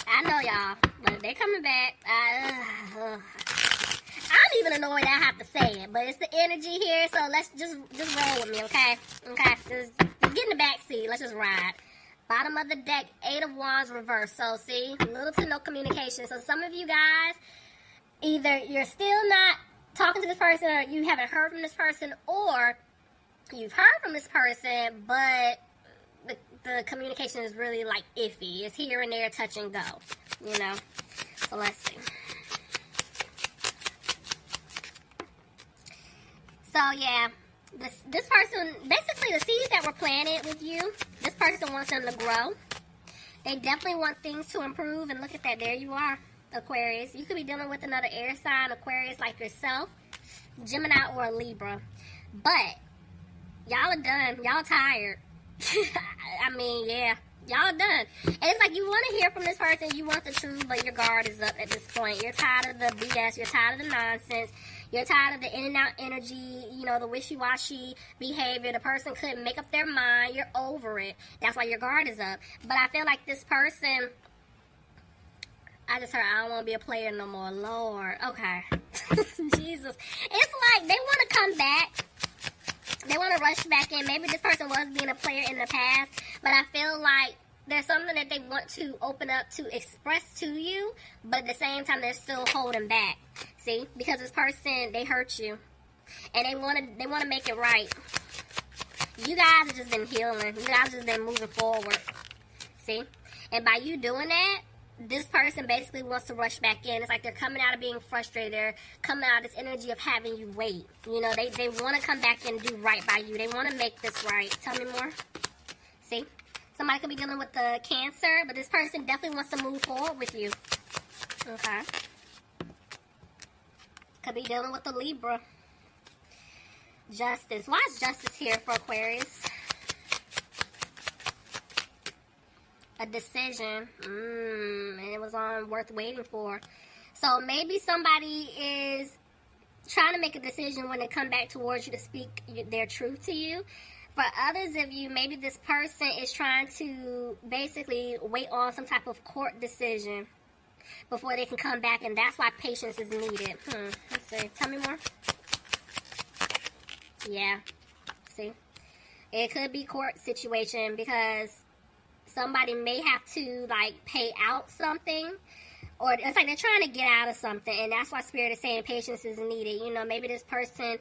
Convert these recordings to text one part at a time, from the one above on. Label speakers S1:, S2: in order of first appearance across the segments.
S1: I know y'all, but they coming back. I'm even annoyed I have to say it, but it's the energy here, so let's just roll with me, okay? Okay, just get in the back seat. Let's just ride. Bottom of the deck, 8 of Wands reversed. So, see, little to no communication. So, some of you guys, either you're still not talking to this person, or you haven't heard from this person, or you've heard from this person, but the communication is really, like, iffy. It's here and there, touch and go, you know? So, let's see. So, yeah, this person, basically the seeds that were planted with you, this person wants them to grow. They definitely want things to improve, and look at that, there you are, Aquarius. You could be dealing with another air sign, Aquarius, like yourself, Gemini, or a Libra. But, y'all are done. Y'all tired. I mean, yeah, y'all done. And it's like you want to hear from this person, you want the truth, but your guard is up at this point. You're tired of the BS, you're tired of the nonsense. You're tired of the in and out energy, you know, the wishy-washy behavior. The person couldn't make up their mind. You're over it. That's why your guard is up. But I feel like this person, I just heard, I don't want to be a player no more. Lord. Okay. Jesus. It's like they want to come back. They want to rush back in. Maybe this person was being a player in the past, but I feel like there's something that they want to open up to express to you, but at the same time, they're still holding back. See? Because this person, they hurt you. And they want to make it right. You guys have just been healing. You guys have just been moving forward. See? And by you doing that, this person basically wants to rush back in. It's like they're coming out of being frustrated. They're coming out of this energy of having you wait. You know, they want to come back and do right by you. They want to make this right. Tell me more. See? Somebody could be dealing with the Cancer, but this person definitely wants to move forward with you. Okay. Could be dealing with the Libra. Justice. Why is justice here for Aquarius? A decision. And it was worth waiting for. So maybe somebody is trying to make a decision when they come back towards you to speak their truth to you. For others of you, maybe this person is trying to basically wait on some type of court decision before they can come back, and that's why patience is needed. Let's see. Tell me more. Yeah. See? It could be court situation because somebody may have to, like, pay out something, or it's like they're trying to get out of something, and that's why Spirit is saying patience is needed. You know, maybe this person,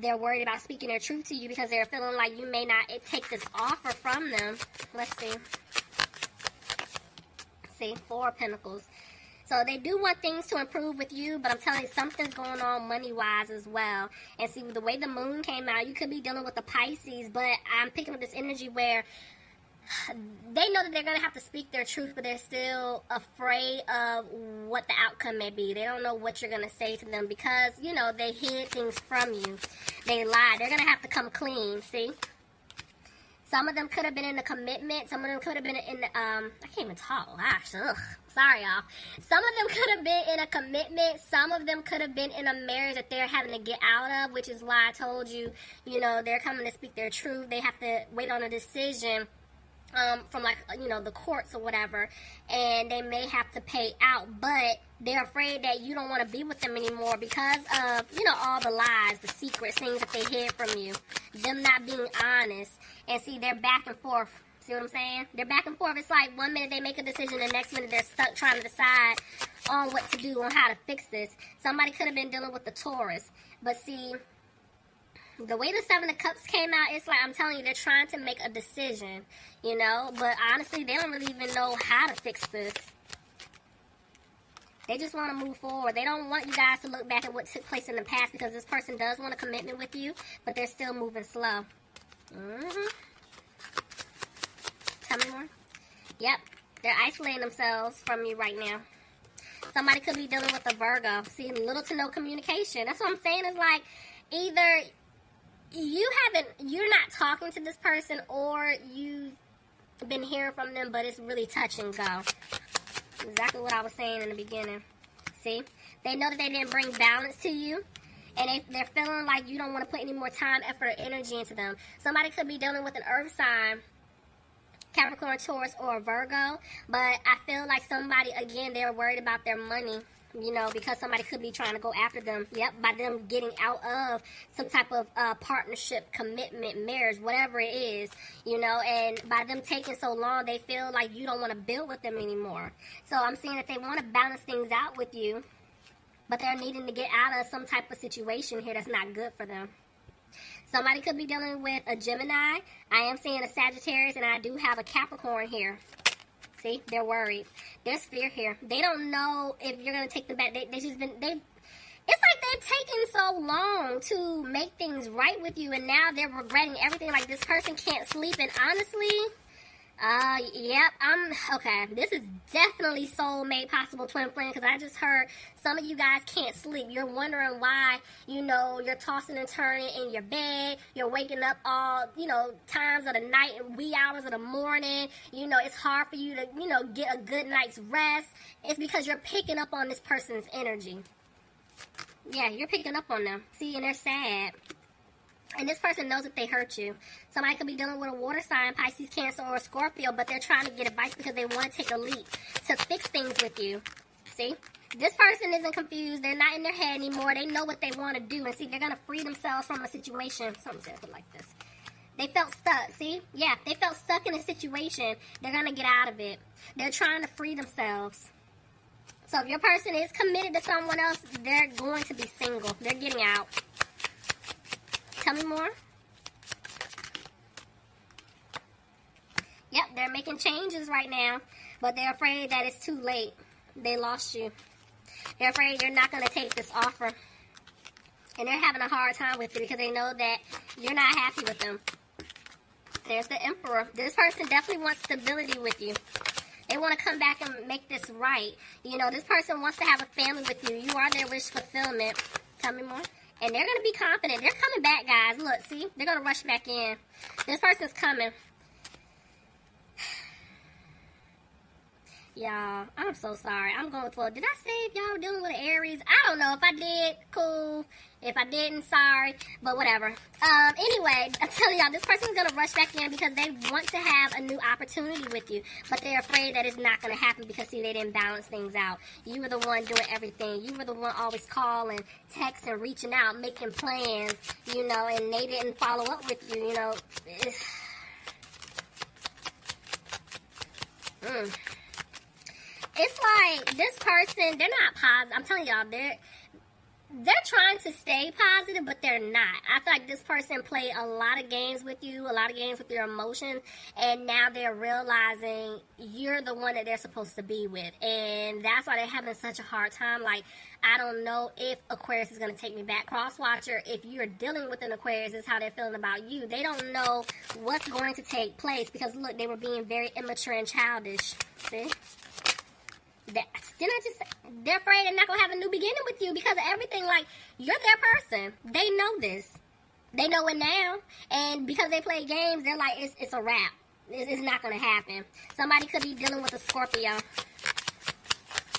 S1: they're worried about speaking their truth to you because they're feeling like you may not take this offer from them. Let's see. See, 4 of Pentacles. So they do want things to improve with you, but I'm telling you, something's going on money-wise as well. And see, the way the moon came out, you could be dealing with the Pisces, but I'm picking up this energy where they know that they're going to have to speak their truth, but they're still afraid of what the outcome may be. They don't know what you're going to say to them because, you know, they hid things from you. They lied. They're going to have to come clean, see? Some of them could have been in a commitment. Some of them could have been in, I can't even talk. Gosh, ugh. Sorry, y'all. Some of them could have been in a commitment. Some of them could have been in a marriage that they're having to get out of, which is why I told you, you know, they're coming to speak their truth. They have to wait on a decision from, like, you know, the courts or whatever, and they may have to pay out, but they're afraid that you don't want to be with them anymore because of, you know, all the lies, the secrets, things that they hid from you, them not being honest. And see, they're back and forth. See what I'm saying? They're back and forth. It's like one minute they make a decision, the next minute they're stuck trying to decide on what to do, on how to fix this. Somebody could have been dealing with the Taurus, but see, the way the 7 of Cups came out, it's like, I'm telling you, they're trying to make a decision, you know, but honestly, they don't really even know how to fix this. They just want to move forward. They don't want you guys to look back at what took place in the past because this person does want a commitment with you, but they're still moving slow. Tell me more. Yep, they're isolating themselves from you right now. Somebody could be dealing with a Virgo. See, little to no communication. That's what I'm saying. It's like either you're not talking to this person, or you've been hearing from them, but it's really touch and go. Exactly what I was saying in the beginning. See? They know that they didn't bring balance to you, and they're feeling like you don't want to put any more time, effort, or energy into them. Somebody could be dealing with an earth sign, Capricorn, Taurus, or Virgo. But I feel like somebody, again, they're worried about their money. You know, because somebody could be trying to go after them. Yep, by them getting out of some type of partnership, commitment, marriage, whatever it is. You know, and by them taking so long, they feel like you don't want to build with them anymore. So I'm seeing that they want to balance things out with you, but they're needing to get out of some type of situation here that's not good for them. Somebody could be dealing with a Gemini. I am seeing a Sagittarius, and I do have a Capricorn here. See, they're worried. There's fear here. They don't know if you're gonna take them back. It's like they've taken so long to make things right with you, and now they're regretting everything. Like, this person can't sleep, and honestly, yep, okay. This is definitely soulmate, possible twin flame, because I just heard some of you guys can't sleep. You're wondering why, you know, you're tossing and turning in your bed. You're waking up all, you know, times of the night and wee hours of the morning. You know, it's hard for you to, you know, get a good night's rest. It's because you're picking up on this person's energy. Yeah, you're picking up on them. See, and they're sad. And this person knows that they hurt you. Somebody could be dealing with a water sign, Pisces, Cancer, or Scorpio, but they're trying to get advice because they want to take a leap to fix things with you. See? This person isn't confused. They're not in their head anymore. They know what they want to do. And see, they're going to free themselves from a situation. Something like this. They felt stuck. See? Yeah, they felt stuck in a situation. They're going to get out of it. They're trying to free themselves. So if your person is committed to someone else, they're going to be single. They're getting out. Tell me more. Yep, they're making changes right now, but they're afraid that it's too late. They lost you. They're afraid you're not going to take this offer. And they're having a hard time with it because they know that you're not happy with them. There's the Emperor. This person definitely wants stability with you. They want to come back and make this right. You know, this person wants to have a family with you. You are their wish fulfillment. Tell me more. And they're going to be confident. They're coming back, guys. Look, see? They're going to rush back in. This person's coming. Y'all, I'm so sorry. I'm going for, did I say if y'all were dealing with an Aries? I don't know. If I did, cool. If I didn't, sorry. But whatever. Anyway, I'm telling y'all, this person's going to rush back in because they want to have a new opportunity with you. But they're afraid that it's not going to happen because, see, they didn't balance things out. You were the one doing everything. You were the one always calling, texting, reaching out, making plans, you know, and they didn't follow up with you, you know. It's like this person, they're not positive. I'm telling y'all, they're trying to stay positive, but they're not. I feel like this person played a lot of games with you, a lot of games with your emotions, and now they're realizing you're the one that they're supposed to be with. And that's why they're having such a hard time. Like, I don't know if Aquarius is going to take me back. Crosswatcher, if you're dealing with an Aquarius, is how they're feeling about you. They don't know what's going to take place because, look, they were being very immature and childish. See? Didn't I just say, they're afraid they're not going to have a new beginning with you because of everything. Like, you're their person. They know this. They know it now. And because they play games, they're like, it's a wrap. It's not going to happen. Somebody could be dealing with a Scorpio.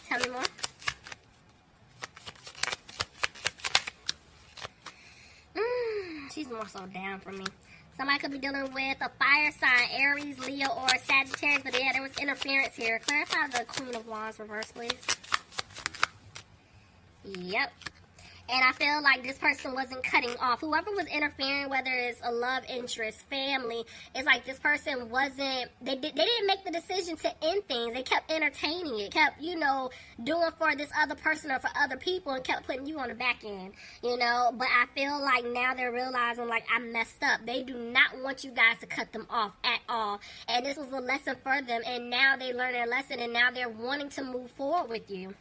S1: Tell me more. She's more so down for me. Somebody could be dealing with a fire sign, Aries, Leo, or Sagittarius. But yeah, there was interference here. Clarify the Queen of Wands reverse, please. Yep. And I feel like this person wasn't cutting off. Whoever was interfering, whether it's a love interest, family, it's like this person wasn't, they didn't make the decision to end things. They kept entertaining it, kept, you know, doing for this other person or for other people and kept putting you on the back end, you know. But I feel like now they're realizing, like, I messed up. They do not want you guys to cut them off at all. And this was a lesson for them. And now they learned their lesson and now they're wanting to move forward with you.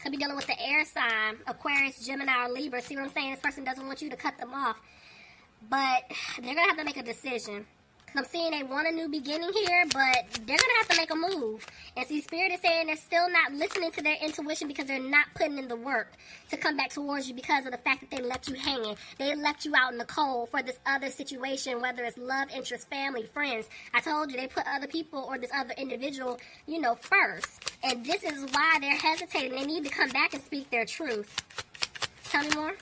S1: Could be dealing with the air sign, Aquarius, Gemini, or Libra. See what I'm saying? This person doesn't want you to cut them off. But they're going to have to make a decision. Because I'm seeing they want a new beginning here, but they're going to have to make a move. And see, Spirit is saying they're still not listening to their intuition because they're not putting in the work to come back towards you because of the fact that they left you hanging. They left you out in the cold for this other situation, whether it's love, interest, family, friends. I told you, they put other people or this other individual, you know, first. And this is why they're hesitating. They need to come back and speak their truth. Tell me more.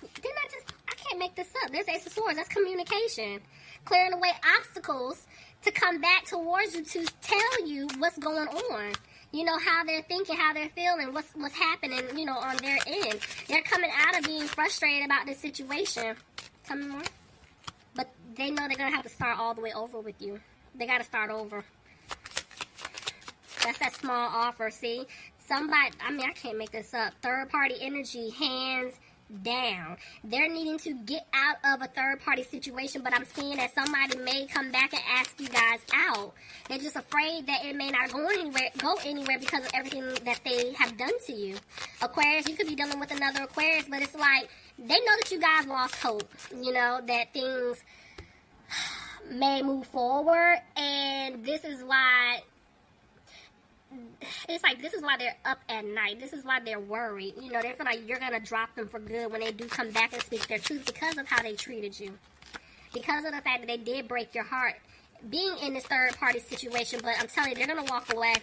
S1: I can't make this up. There's Ace of Swords. That's communication. Clearing away obstacles to come back towards you to tell you what's going on. You know, how they're thinking, how they're feeling, what's happening, you know, on their end. They're coming out of being frustrated about this situation. Tell me more. But they know they're going to have to start all the way over with you. They got to start over. That's that small offer, see? Somebody, I mean, I can't make this up. Third-party energy, hands down. They're needing to get out of a third-party situation, but I'm seeing that somebody may come back and ask you guys out. They're just afraid that it may not go anywhere because of everything that they have done to you. Aquarius, you could be dealing with another Aquarius, but it's like they know that you guys lost hope, you know, that things may move forward, and this is why it's like, this is why they're up at night. This is why they're worried. You know, they feel like you're going to drop them for good when they do come back and speak their truth because of how they treated you. Because of the fact that they did break your heart being in this third-party situation. But I'm telling you, they're going to walk away.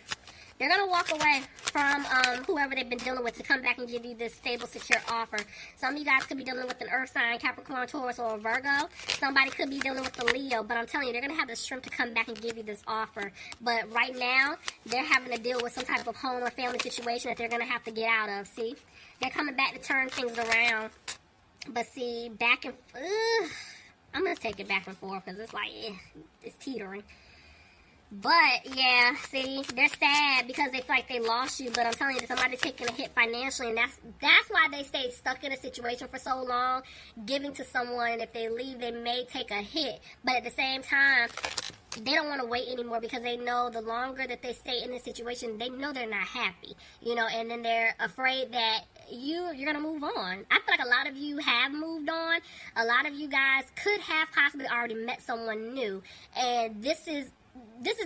S1: They're going to walk away from whoever they've been dealing with to come back and give you this stable, secure offer. Some of you guys could be dealing with an earth sign, Capricorn, Taurus, or a Virgo. Somebody could be dealing with a Leo. But I'm telling you, they're going to have the strength to come back and give you this offer. But right now, they're having to deal with some type of home or family situation that they're going to have to get out of, see? They're coming back to turn things around. But see, back and... I'm going to take it back and forth because it's like, it's teetering. But, yeah, see, they're sad because they feel like they lost you. But I'm telling you, somebody's taking a hit financially. And that's why they stay stuck in a situation for so long, giving to someone. And if they leave, they may take a hit. But at the same time, they don't want to wait anymore because they know the longer that they stay in this situation, they know they're not happy. You know, and then they're afraid that you're going to move on. I feel like a lot of you have moved on. A lot of you guys could have possibly already met someone new. And this is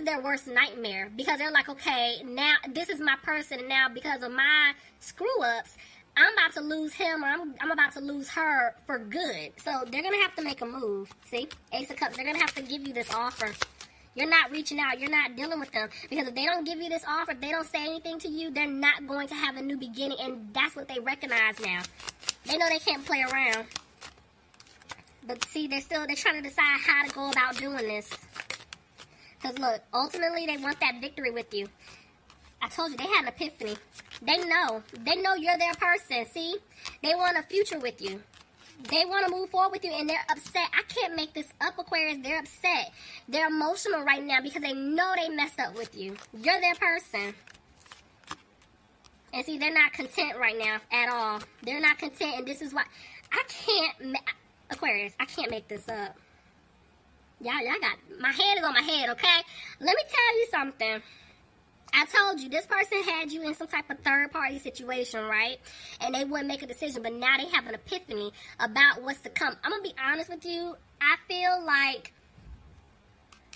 S1: their worst nightmare because they're like, okay, now this is my person, and now because of my screw-ups, I'm about to lose him, or I'm about to lose her for good. So they're going to have to make a move, see? Ace of Cups, they're going to have to give you this offer. You're not reaching out. You're not dealing with them. Because if they don't give you this offer, if they don't say anything to you, they're not going to have a new beginning, and that's what they recognize now. They know they can't play around. But see, they're trying to decide how to go about doing this. Because look, ultimately they want that victory with you. I told you, they had an epiphany. They know you're their person, see? They want a future with you. They want to move forward with you, and they're upset. I can't make this up, Aquarius. They're upset. They're emotional right now because they know they messed up with you. You're their person. And see, they're not content right now at all. They're not content, and this is why Aquarius, I can't make this up. Y'all got, my hand is on my head, okay? Let me tell you something. I told you, this person had you in some type of third-party situation, right? And they wouldn't make a decision, but now they have an epiphany about what's to come. I'm going to be honest with you. I feel like,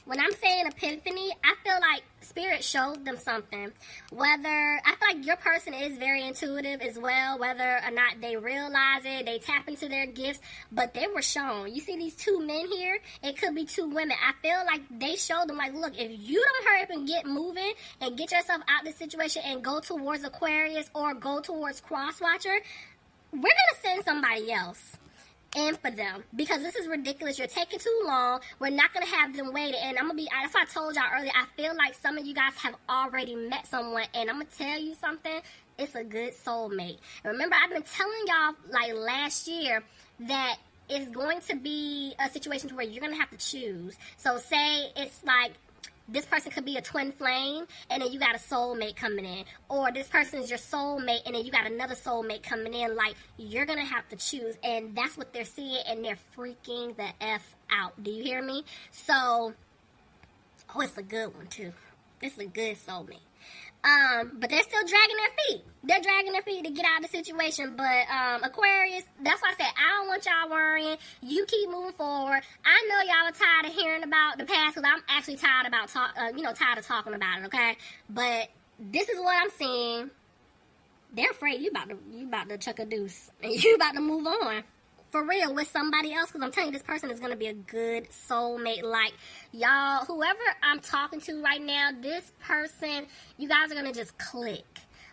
S1: when I'm saying epiphany, I feel like Spirit showed them something. I feel like your person is very intuitive as well, whether or not they realize it, they tap into their gifts, but they were shown. You see these two men here? It could be two women. I feel like they showed them, like, look, if you don't hurry up and get moving and get yourself out of this situation and go towards Aquarius or go towards Crosswatcher, we're going to send somebody else in for them, because this is ridiculous. You're taking too long. We're not going to have them waiting. And that's why I told y'all earlier, I feel like some of you guys have already met someone, and I'm going to tell you something, it's a good soulmate. Remember, I've been telling y'all, like, last year that it's going to be a situation where you're going to have to choose. So say it's like, this person could be a twin flame, and then you got a soulmate coming in. Or this person is your soulmate, and then you got another soulmate coming in. Like, you're going to have to choose. And that's what they're seeing, and they're freaking the F out. Do you hear me? So, it's a good one, too. It's a good soulmate. But they're still dragging their feet. They're dragging their feet to get out of the situation. But, Aquarius, that's why I said, I don't want y'all worrying. You keep moving forward. I know y'all are tired of hearing about the past, because I'm actually tired of talking about it, okay? But this is what I'm seeing. They're afraid you about to chuck a deuce. And you about to move on. For real, with somebody else, because I'm telling you, this person is going to be a good soulmate. Like, y'all, whoever I'm talking to right now, this person, you guys are going to just click.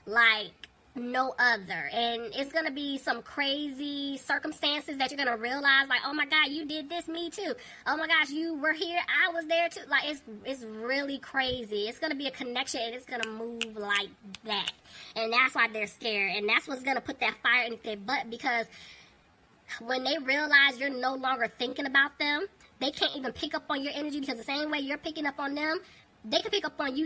S1: Like, no other. And it's going to be some crazy circumstances that you're going to realize, like, oh my God, you did this, me too. Oh my gosh, you were here, I was there too. Like, it's really crazy. It's going to be a connection, and it's going to move like that. And that's why they're scared. And that's what's going to put that fire in their butt, because when they realize you're no longer thinking about them, they can't even pick up on your energy, because the same way you're picking up on them, they can pick up on you